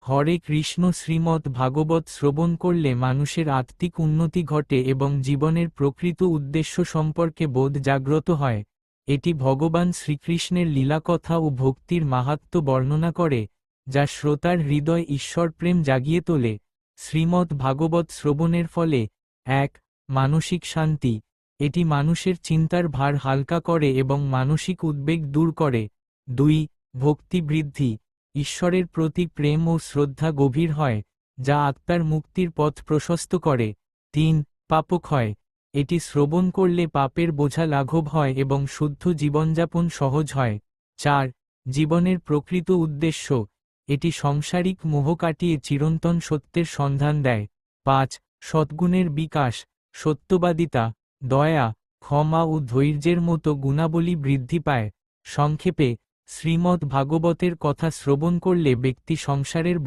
হরে কৃষ্ণ। শ্রীমদ্ ভাগবত শ্রবণ করলে মানুষের আত্মিক উন্নতি ঘটে এবং জীবনের প্রকৃত উদ্দেশ্য সম্পর্কে বোধ জাগ্রত হয়। এটি ভগবান শ্রীকৃষ্ণের লীলাকথা ও ভক্তির মাহাত্ম্য বর্ণনা করে, যা শ্রোতার হৃদয় ঈশ্বরপ্রেম জাগিয়ে তোলে। শ্রীমদ্ ভাগবত শ্রবণের ফলে ১. মানসিক শান্তি। এটি মানুষের চিন্তার ভার হালকা করে এবং মানসিক উদ্বেগ দূর করে। ২. ভক্তি বৃদ্ধি। ঈশ্বরের প্রতি প্রেম ও শ্রদ্ধা গভীর হয়, যা আত্মার মুক্তির পথ প্রশস্ত করে। ৩. পাপক্ষয়। এটি শ্রবণ করলে পাপের বোঝা লাঘব হয় এবং শুদ্ধ জীবনযাপন সহজ হয়। ৪. জীবনের প্রকৃত উদ্দেশ্য। এটি সাংসারিক মোহ কাটিয়ে চিরন্তন সত্যের সন্ধান দেয়। ৫. সদ্গুণের বিকাশ। সত্যবাদিতা, দয়া, ক্ষমা ও ধৈর্যের মতো গুণাবলী বৃদ্ধি পায়। সংক্ষেপে, শ্রীমদ্ ভাগবতের কথা শ্রবণ করলে ব্যক্তি সংসারের